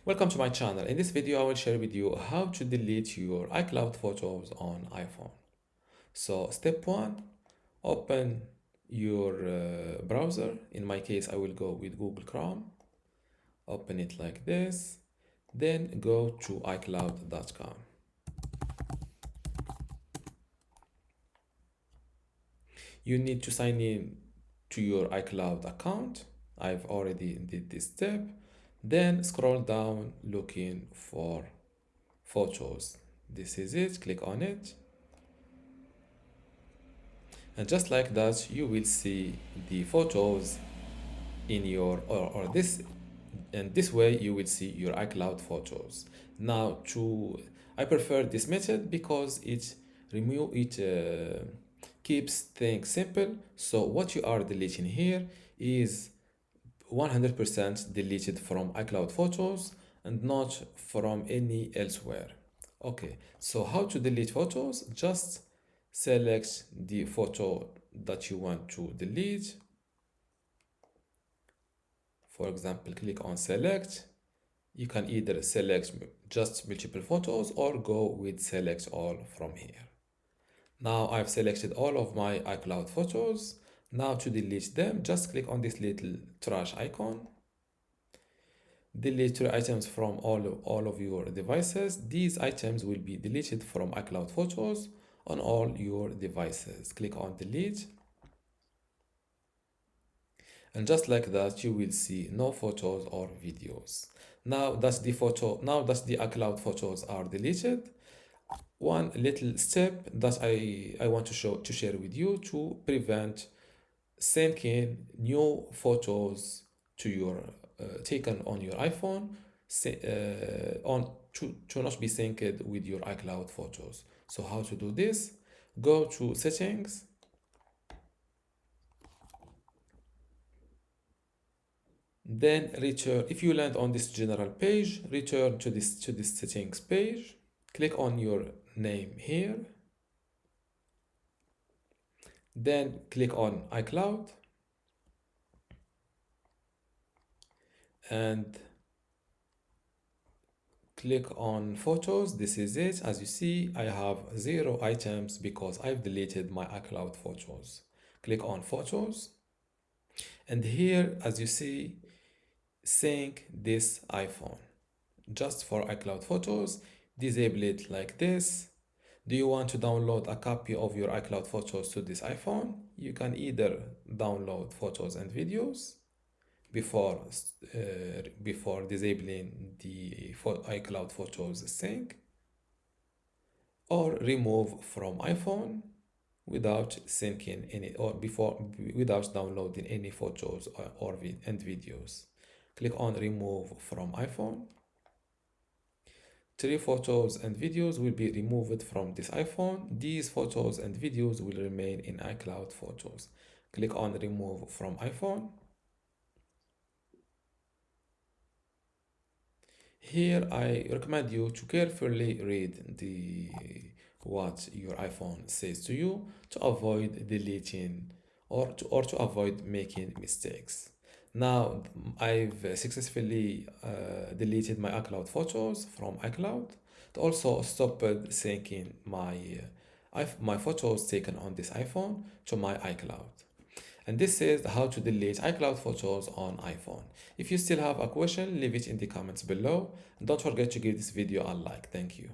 Welcome to my channel. In this video, I will share with you how to delete your iCloud photos on iPhone. So step one, open your browser. In my case, I will go with Google Chrome. Open it like this. Then go to iCloud.com. You need to sign in to your iCloud account. I've already did this step. Then scroll down looking for photos. This is it. Click on it. And just like that, you will see the photos in your or this, and this way you will see your iCloud photos. Now I prefer this method because it keeps things simple. So what you are deleting here is 100% deleted from iCloud photos and not from any elsewhere. Okay, so how to delete photos? Just select the photo that you want to delete. For example, click on select. You can either select just multiple photos or go with select all from here. Now I've selected all of my iCloud photos. Now to delete them, just click on this little trash icon. Delete 3 items from all of your devices. These items will be deleted from iCloud photos on all your devices. Click on delete. And just like that, you will see no photos or videos. Now that the iCloud photos are deleted, one little step that I want to share with you to prevent syncing new photos to your taken on your iPhone to not be synced with your iCloud photos. So how to do this? Go to settings. Then return, if you land on this general page, return to this settings page. Click on your name here. Then click on iCloud and click on photos. This is it. As you see, I have 0 items because I've deleted my iCloud photos. Click on photos. And here, as you see, sync this iPhone. Just for iCloud photos, disable it like this. Do you want to download a copy of your iCloud photos to this iPhone? You can either download photos and videos before disabling the iCloud photos sync, or remove from iPhone without syncing any without downloading any photos and videos. Click on remove from iPhone. 3 photos and videos will be removed from this iPhone. These photos and videos will remain in iCloud photos. Click on remove from iPhone. Here I recommend you to carefully read what your iPhone says to you to avoid deleting or to avoid making mistakes. Now I've successfully deleted my iCloud photos from iCloud. It also stopped syncing my photos taken on this iPhone to my iCloud. And this is how to delete iCloud photos on iPhone. If you still have a question, leave it in the comments below. And don't forget to give this video a like. Thank you.